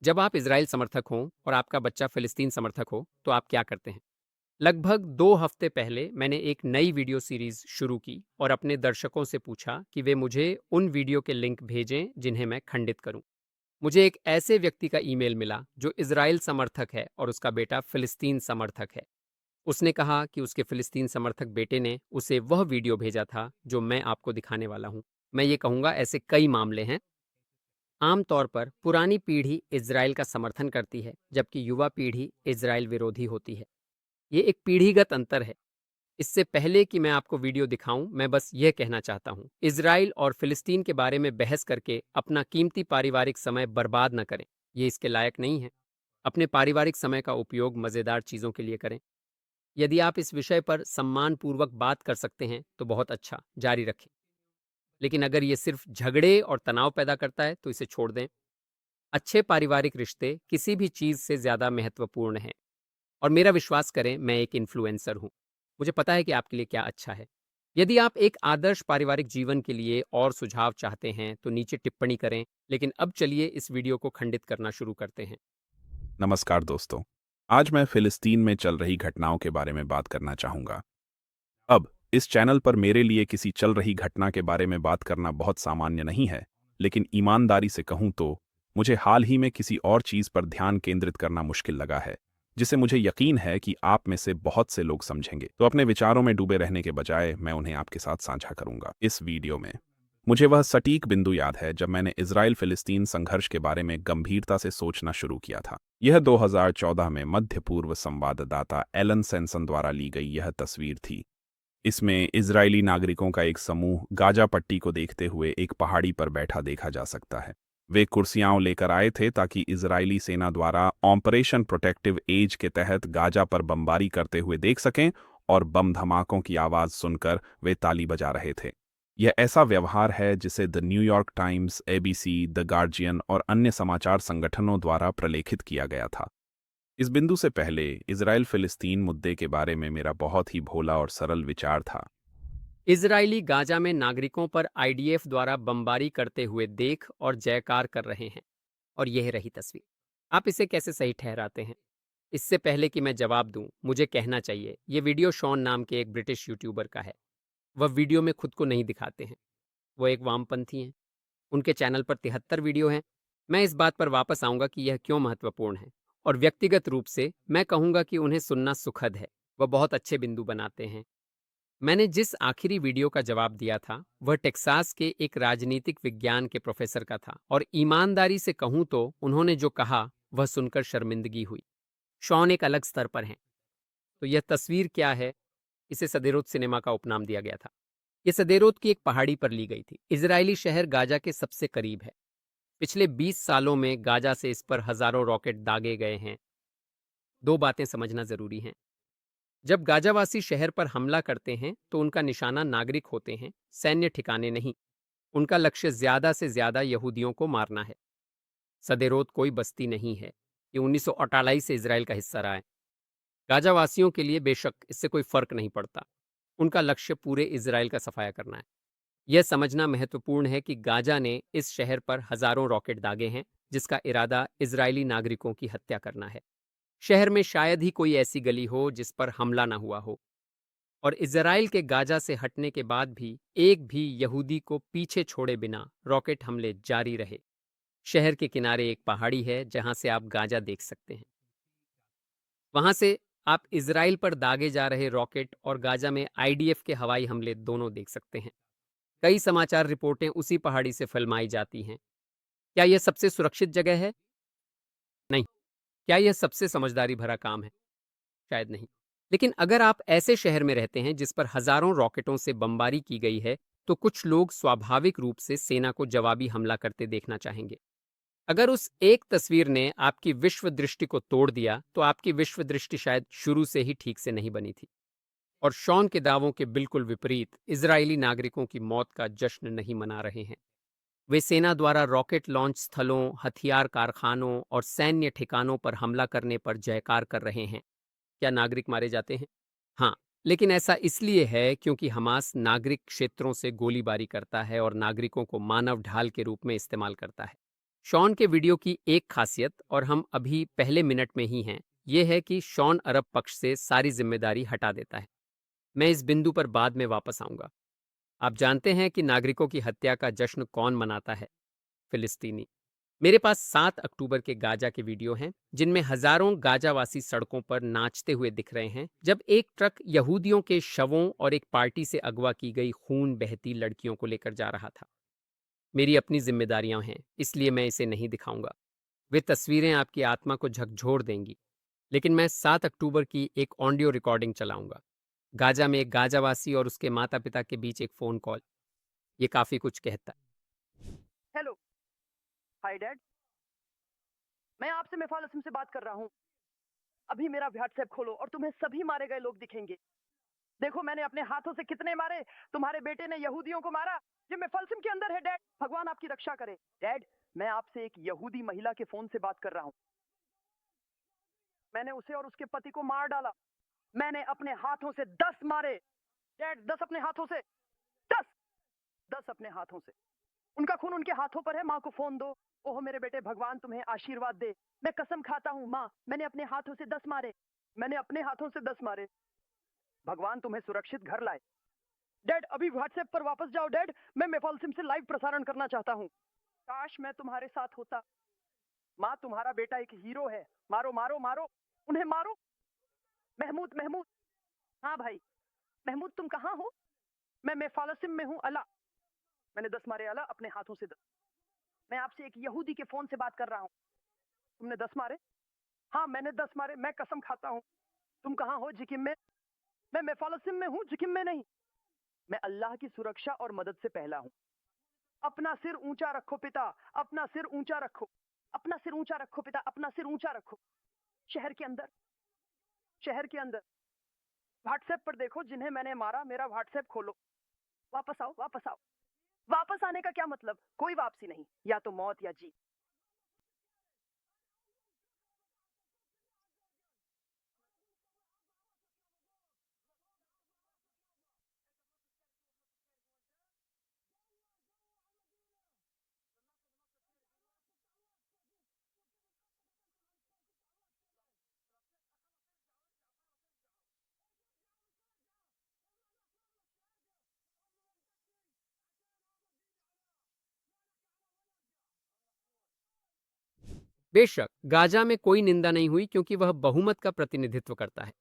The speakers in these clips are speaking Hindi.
जब आप इजराइल समर्थक हों और आपका बच्चा फिलिस्तीन समर्थक हो तो आप क्या करते हैं? लगभग 2 हफ्ते पहले मैंने एक नई वीडियो सीरीज शुरू की और अपने दर्शकों से पूछा कि वे मुझे उन वीडियो के लिंक भेजें जिन्हें मैं खंडित करूं। मुझे एक ऐसे व्यक्ति का ईमेल मिला जो इजराइल समर्थक है और उसका बेटा फिलिस्तीन समर्थक है। उसने कहा कि उसके फिलिस्तीन समर्थक बेटे ने उसे वह वीडियो भेजा था जो मैं आपको दिखाने वाला हूं। मैं ये कहूंगा ऐसे कई मामले हैं। आमतौर पर पुरानी पीढ़ी इजराइल का समर्थन करती है जबकि युवा पीढ़ी इजराइल विरोधी होती है। ये एक पीढ़ीगत अंतर है। इससे पहले कि मैं आपको वीडियो दिखाऊं, मैं बस यह कहना चाहता हूं, इजराइल और फिलिस्तीन के बारे में बहस करके अपना कीमती पारिवारिक समय बर्बाद न करें। ये इसके लायक नहीं है। अपने पारिवारिक समय का उपयोग मजेदार चीजों के लिए करें। यदि आप इस विषय पर सम्मानपूर्वक बात कर सकते हैं तो बहुत अच्छा, जारी रखें। लेकिन अगर ये सिर्फ झगड़े और तनाव पैदा करता है तो इसे छोड़ दें। अच्छे पारिवारिक रिश्ते किसी भी चीज से ज्यादा महत्वपूर्ण हैं। और मेरा विश्वास करें, मैं एक इन्फ्लुएंसर हूं। मुझे पता है कि आपके लिए क्या अच्छा है। यदि आप एक आदर्श पारिवारिक जीवन के लिए और सुझाव चाहते हैं तो नीचे टिप्पणी करें। लेकिन अब चलिए इस वीडियो को खंडित करना शुरू करते हैं। नमस्कार दोस्तों। आज मैं फिलिस्तीन में चल रही घटनाओं के बारे में बात करना चाहूंगा। अब इस चैनल पर मेरे लिए किसी चल रही घटना के बारे में बात करना बहुत सामान्य नहीं है, लेकिन ईमानदारी से कहूं तो मुझे हाल ही में किसी और चीज पर ध्यान केंद्रित करना मुश्किल लगा है, जिसे मुझे यकीन है कि आप में से बहुत से लोग समझेंगे। तो अपने विचारों में डूबे रहने के बजाय मैं उन्हें आपके साथ साझा करूंगा इस वीडियो में। मुझे वह सटीक बिंदु याद है जब मैंने इजराइल फिलिस्तीन संघर्ष के बारे में गंभीरता से सोचना शुरू किया था। यह 2014 में मध्य पूर्व संवाददाता एलन सेंसन द्वारा ली गई यह तस्वीर थी। इसमें इजरायली नागरिकों का एक समूह गाजा पट्टी को देखते हुए एक पहाड़ी पर बैठा देखा जा सकता है। वे कुर्सियां लेकर आए थे ताकि इजरायली सेना द्वारा ऑपरेशन प्रोटेक्टिव एज के तहत गाजा पर बमबारी करते हुए देख सकें, और बम धमाकों की आवाज सुनकर वे ताली बजा रहे थे। यह ऐसा व्यवहार है जिसे the New York times, ABC, the guardian और अन्य समाचार संगठनों द्वारा प्रलेखित किया गया था। इस बिंदु से पहले इजराइल फिलिस्तीन मुद्दे के बारे में मेरा बहुत ही भोला और सरल विचार था। इजरायली गाजा में नागरिकों पर आईडीएफ द्वारा बमबारी करते हुए देख और जयकार कर रहे हैं। और यह रही तस्वीर। आप इसे कैसे सही ठहराते हैं? इससे पहले कि मैं जवाब दूं, मुझे कहना चाहिए ये वीडियो शॉन नाम के एक ब्रिटिश यूट्यूबर का है। वह वीडियो में खुद को नहीं दिखाते हैं। वो एक वामपंथी हैं। उनके चैनल पर 73 वीडियो हैं। मैं इस बात पर वापस आऊंगा कि यह क्यों महत्वपूर्ण है। और व्यक्तिगत रूप से मैं कहूंगा कि उन्हें सुनना सुखद है। वह बहुत अच्छे बिंदु बनाते हैं। मैंने जिस आखिरी वीडियो का जवाब दिया था वह टेक्सास के एक राजनीतिक विज्ञान के प्रोफेसर का था, और ईमानदारी से कहूं तो उन्होंने जो कहा वह सुनकर शर्मिंदगी हुई। शॉन एक अलग स्तर पर हैं। तो यह तस्वीर क्या है? इसे सदेरोत सिनेमा का उपनाम दिया गया था। यह सदेरोत की एक पहाड़ी पर ली गई थी। इजरायली शहर गाजा के सबसे करीब है। पिछले 20 सालों में गाजा से इस पर हजारों रॉकेट दागे गए हैं। दो बातें समझना जरूरी हैं। जब गाजावासी शहर पर हमला करते हैं तो उनका निशाना नागरिक होते हैं, सैन्य ठिकाने नहीं। उनका लक्ष्य ज्यादा से ज्यादा यहूदियों को मारना है। सदेरोत कोई बस्ती नहीं है। ये 1948 से इसराइल का हिस्सा रहा है। गाजावासियों के लिए बेशक इससे कोई फर्क नहीं पड़ता। उनका लक्ष्य पूरे इसराइल का सफाया करना है। यह समझना महत्वपूर्ण है कि गाजा ने इस शहर पर हजारों रॉकेट दागे हैं जिसका इरादा इजरायली नागरिकों की हत्या करना है। शहर में शायद ही कोई ऐसी गली हो जिस पर हमला ना हुआ हो। और इजराइल के गाजा से हटने के बाद भी एक भी यहूदी को पीछे छोड़े बिना रॉकेट हमले जारी रहे। शहर के किनारे एक पहाड़ी है जहां से आप गाजा देख सकते हैं। वहां से आप इजराइल पर दागे जा रहे रॉकेट और गाजा में आईडीएफ के हवाई हमले दोनों देख सकते हैं। कई समाचार रिपोर्टें उसी पहाड़ी से फिल्माई जाती हैं। क्या यह सबसे सुरक्षित जगह है? नहीं। क्या यह सबसे समझदारी भरा काम है? शायद नहीं। लेकिन अगर आप ऐसे शहर में रहते हैं जिस पर हजारों रॉकेटों से बमबारी की गई है, तो कुछ लोग स्वाभाविक रूप से सेना को जवाबी हमला करते देखना चाहेंगे। अगर उस एक तस्वीर ने आपकी विश्व दृष्टि को तोड़ दिया तो आपकी विश्व दृष्टि शायद शुरू से ही ठीक से नहीं बनी थी। और शॉन के दावों के बिल्कुल विपरीत, इजरायली नागरिकों की मौत का जश्न नहीं मना रहे हैं। वे सेना द्वारा रॉकेट लॉन्च स्थलों, हथियार कारखानों और सैन्य ठिकानों पर हमला करने पर जयकार कर रहे हैं। क्या नागरिक मारे जाते हैं? हाँ। लेकिन ऐसा इसलिए है क्योंकि हमास नागरिक क्षेत्रों से गोलीबारी करता है और नागरिकों को मानव ढाल के रूप में इस्तेमाल करता है। शॉन के वीडियो की एक खासियत, और हम अभी पहले मिनट में ही हैं, ये है कि शॉन अरब पक्ष से सारी जिम्मेदारी हटा देता है। मैं इस बिंदु पर बाद में वापस आऊंगा। आप जानते हैं कि नागरिकों की हत्या का जश्न कौन मनाता है? फिलिस्तीनी। मेरे पास 7 अक्टूबर के गाजा के वीडियो हैं, जिनमें हजारों गाजावासी सड़कों पर नाचते हुए दिख रहे हैं जब एक ट्रक यहूदियों के शवों और एक पार्टी से अगवा की गई खून बहती लड़कियों को लेकर जा रहा था। मेरी अपनी जिम्मेदारियां हैं, इसलिए मैं इसे नहीं दिखाऊंगा। वे तस्वीरें आपकी आत्मा को झकझोर देंगी। लेकिन मैं 7 अक्टूबर की एक ऑडियो रिकॉर्डिंग चलाऊंगा। गाजा में एक गाजावासी और उसके माता पिता के बीच एक फोन कॉल। ये काफी कुछ कहता है। हेलो। Hi dad. मैं आपसे मिफाल असम से बात कर रहा हूँ। अभी मेरा व्हाट्सएप खोलो और तुम्हें सभी मारे गए लोग दिखेंगे। देखो मैंने अपने हाथों से कितने मारे। तुम्हारे बेटे ने यहूदियों को मारा। ये मिफालसम के अंदर है डैड। भगवान आपकी रक्षा करे। डैड, मैं आपसे एक यहूदी महिला के फोन से बात कर रहा हूँ। मैंने उसे और उसके पति को मार डाला। मैंने अपने हाथों से 10 मारे। डैड, 10 अपने हाथों से। 10 10 अपने हाथों से। उनका खून उनके हाथों पर है। माँ को फोन दो। ओह मेरे बेटे, भगवान तुम्हें आशीर्वाद दे। मैं कसम खाता हूँ माँ, मैंने अपने हाथों से 10 मारे। मैंने अपने हाथों से 10 मारे। भगवान तुम्हें सुरक्षित घर लाए। डैड, अभी व्हाट्सएप पर वापस जाओ डैड। मैं मेफालसिम से लाइव प्रसारण करना चाहता हूँ। काश मैं तुम्हारे साथ होता। माँ, तुम्हारा बेटा एक हीरो है। मारो मारो मारो, उन्हें मारो। महमूद महमूद। हाँ भाई। महमूद, तुम कहाँ हो? मैं मेफालसिम में हूँ। अला। मैंने 10 मारे अला, अपने हाथों से 10। मैं आपसे एक यहूदी के फोन से बात कर रहा हूँ। तुमने 10 मारे? हाँ, मैंने 10 मारे। मैं कसम खाता हूँ। तुम कहाँ हो? जिकिम में। मैं मेफालसिम में हूँ, जिकिम में नहीं। मैं अल्लाह की सुरक्षा और मदद से पहला हूँ। अपना सिर ऊंचा रखो पिता। अपना सिर ऊंचा रखो। अपना सिर ऊंचा रखो पिता। अपना सिर ऊंचा रखो। शहर के अंदर। शहर के अंदर। व्हाट्सएप पर देखो जिन्हें मैंने मारा। मेरा व्हाट्सएप खोलो। वापस आओ, वापस आओ। वापस आने का क्या मतलब? कोई वापसी नहीं, या तो मौत या जीत। बेशक गाजा में कोई निंदा नहीं हुई, क्योंकि वह बहुमत का प्रतिनिधित्व करता है।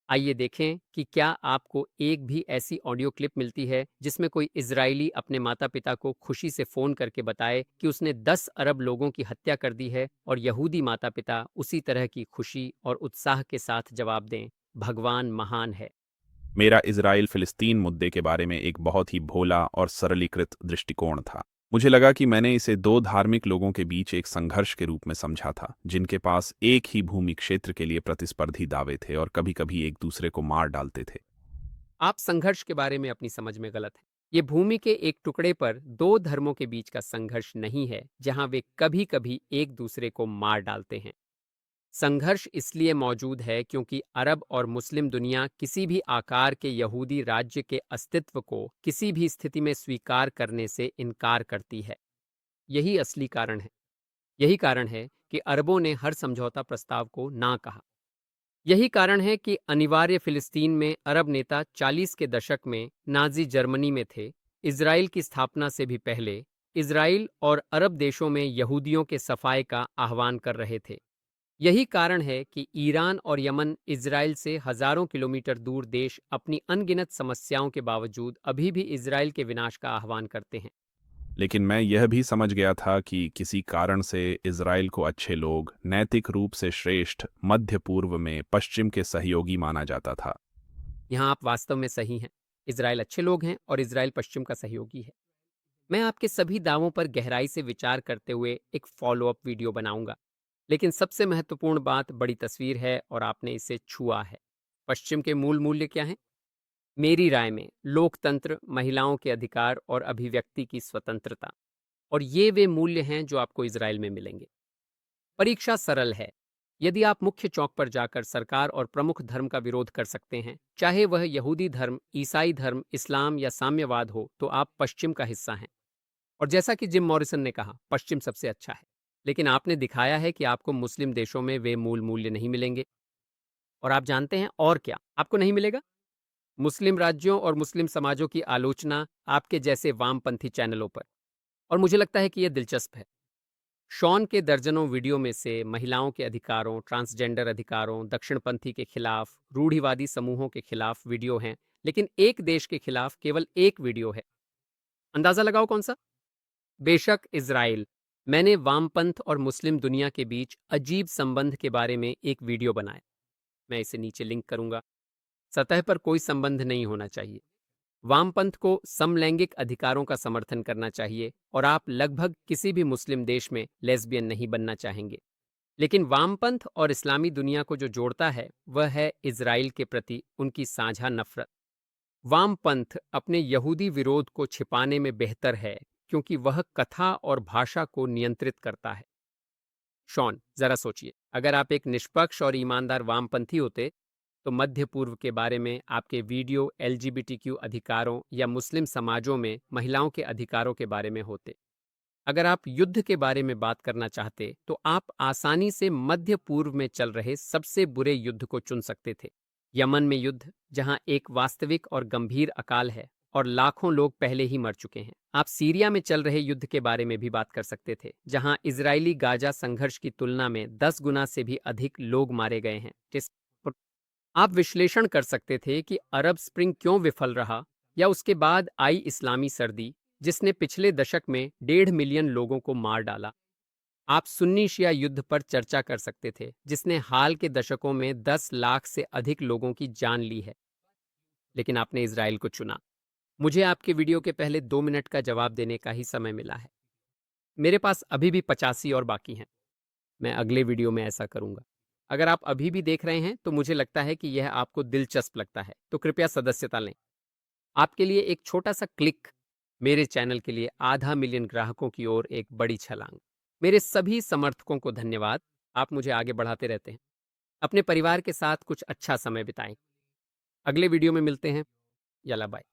आइए देखें कि क्या आपको एक भी ऐसी ऑडियो क्लिप मिलती है जिसमें कोई इजरायली अपने माता पिता को खुशी से फोन करके बताए कि उसने 10 अरब लोगों की हत्या कर दी है, और यहूदी माता पिता उसी तरह की खुशी और उत्साह के साथ जवाब दें, भगवान महान है। मेरा इजराइल फिलिस्तीन मुद्दे के बारे में एक बहुत ही भोला और सरलीकृत दृष्टिकोण था। मुझे लगा कि मैंने इसे दो धार्मिक लोगों के बीच एक संघर्ष के रूप में समझा था, जिनके पास एक ही भूमि क्षेत्र के लिए प्रतिस्पर्धी दावे थे और कभी-कभी एक दूसरे को मार डालते थे। आप संघर्ष के बारे में अपनी समझ में गलत हैं। ये भूमि के एक टुकड़े पर दो धर्मों के बीच का संघर्ष नहीं है, जहां वे कभी कभी एक दूसरे को मार डालते हैं। संघर्ष इसलिए मौजूद है क्योंकि अरब और मुस्लिम दुनिया किसी भी आकार के यहूदी राज्य के अस्तित्व को किसी भी स्थिति में स्वीकार करने से इनकार करती है। यही असली कारण है। यही कारण है कि अरबों ने हर समझौता प्रस्ताव को ना कहा। यही कारण है कि अनिवार्य फिलिस्तीन में अरब नेता 40 के दशक में नाजी जर्मनी में थे। इजराइल की स्थापना से भी पहले इजराइल और अरब देशों में यहूदियों के सफाए का आह्वान कर रहे थे। यही कारण है कि ईरान और यमन इजराइल से हजारों किलोमीटर दूर देश अपनी अनगिनत समस्याओं के बावजूद अभी भी इजराइल के विनाश का आह्वान करते हैं। लेकिन मैं यह भी समझ गया था कि किसी कारण से इजराइल को अच्छे लोग, नैतिक रूप से श्रेष्ठ, मध्य पूर्व में पश्चिम के सहयोगी माना जाता था। यहाँ आप वास्तव में सही हैं। इजराइल अच्छे लोग हैं और इजराइल पश्चिम का सहयोगी है। मैं आपके सभी दावों पर गहराई से विचार करते हुए एक फॉलो अप वीडियो बनाऊंगा। लेकिन सबसे महत्वपूर्ण बात बड़ी तस्वीर है, और आपने इसे छुआ है। पश्चिम के मूल मूल्य क्या हैं? मेरी राय में लोकतंत्र, महिलाओं के अधिकार और अभिव्यक्ति की स्वतंत्रता। और ये वे मूल्य हैं जो आपको इजराइल में मिलेंगे। परीक्षा सरल है। यदि आप मुख्य चौक पर जाकर सरकार और प्रमुख धर्म का विरोध कर सकते हैं, चाहे वह यहूदी धर्म, ईसाई धर्म, इस्लाम या साम्यवाद हो, तो आप पश्चिम का हिस्सा हैं। और जैसा कि जिम मॉरिसन ने कहा, पश्चिम सबसे अच्छा है। लेकिन आपने दिखाया है कि आपको मुस्लिम देशों में वे मूल मूल्य नहीं मिलेंगे। और आप जानते हैं और क्या आपको नहीं मिलेगा? मुस्लिम राज्यों और मुस्लिम समाजों की आलोचना आपके जैसे वामपंथी चैनलों पर। और मुझे लगता है कि यह दिलचस्प है। शॉन के दर्जनों वीडियो में से महिलाओं के अधिकारों, ट्रांसजेंडर अधिकारों, दक्षिणपंथी के खिलाफ, रूढ़िवादी समूहों के खिलाफ वीडियो हैं, लेकिन एक देश के खिलाफ केवल एक वीडियो है। अंदाजा लगाओ कौन सा? बेशक इज़राइल। मैंने वामपंथ और मुस्लिम दुनिया के बीच अजीब संबंध के बारे में एक वीडियो बनाया। मैं इसे नीचे लिंक करूंगा। सतह पर कोई संबंध नहीं होना चाहिए। वामपंथ को समलैंगिक अधिकारों का समर्थन करना चाहिए और आप लगभग किसी भी मुस्लिम देश में लेस्बियन नहीं बनना चाहेंगे। लेकिन वामपंथ और इस्लामी दुनिया को जो जोड़ता है वह है इजराइल के प्रति उनकी साझा नफरत। वामपंथ अपने यहूदी विरोध को छिपाने में बेहतर है क्योंकि वह कथा और भाषा को नियंत्रित करता है। शॉन, जरा सोचिए, अगर आप एक निष्पक्ष और ईमानदार वामपंथी होते तो मध्य पूर्व के बारे में आपके वीडियो एलजीबीटीक्यू अधिकारों या मुस्लिम समाजों में महिलाओं के अधिकारों के बारे में होते। अगर आप युद्ध के बारे में बात करना चाहते तो आप आसानी से मध्य पूर्व में चल रहे सबसे बुरे युद्ध को चुन सकते थे। यमन में युद्ध, जहां एक वास्तविक और गंभीर अकाल है और लाखों लोग पहले ही मर चुके हैं। आप सीरिया में चल रहे युद्ध के बारे में भी बात कर सकते थे, जहां इजरायली गाजा संघर्ष की तुलना में 10 गुना से भी अधिक लोग मारे गए हैं। आप विश्लेषण कर सकते थे कि अरब स्प्रिंग क्यों विफल रहा, या उसके बाद आई इस्लामी सर्दी जिसने पिछले दशक में 1.5 मिलियन लोगों को मार डाला। आप सुन्नी शिया युद्ध पर चर्चा कर सकते थे जिसने हाल के दशकों में 10 लाख से अधिक लोगों की जान ली है। लेकिन आपने इजराइल को चुना। मुझे आपके वीडियो के पहले 2 मिनट का जवाब देने का ही समय मिला है। मेरे पास अभी भी 85 और बाकी हैं। मैं अगले वीडियो में ऐसा करूंगा। अगर आप अभी भी देख रहे हैं तो मुझे लगता है कि यह आपको दिलचस्प लगता है, तो कृपया सदस्यता लें। आपके लिए एक छोटा सा क्लिक मेरे चैनल के लिए 500 मिलियन ग्राहकों की ओर एक बड़ी छलांग। मेरे सभी समर्थकों को धन्यवाद। आप मुझे आगे बढ़ाते रहते हैं। अपने परिवार के साथ कुछ अच्छा समय बिताएं। अगले वीडियो में मिलते हैं। यला बाय।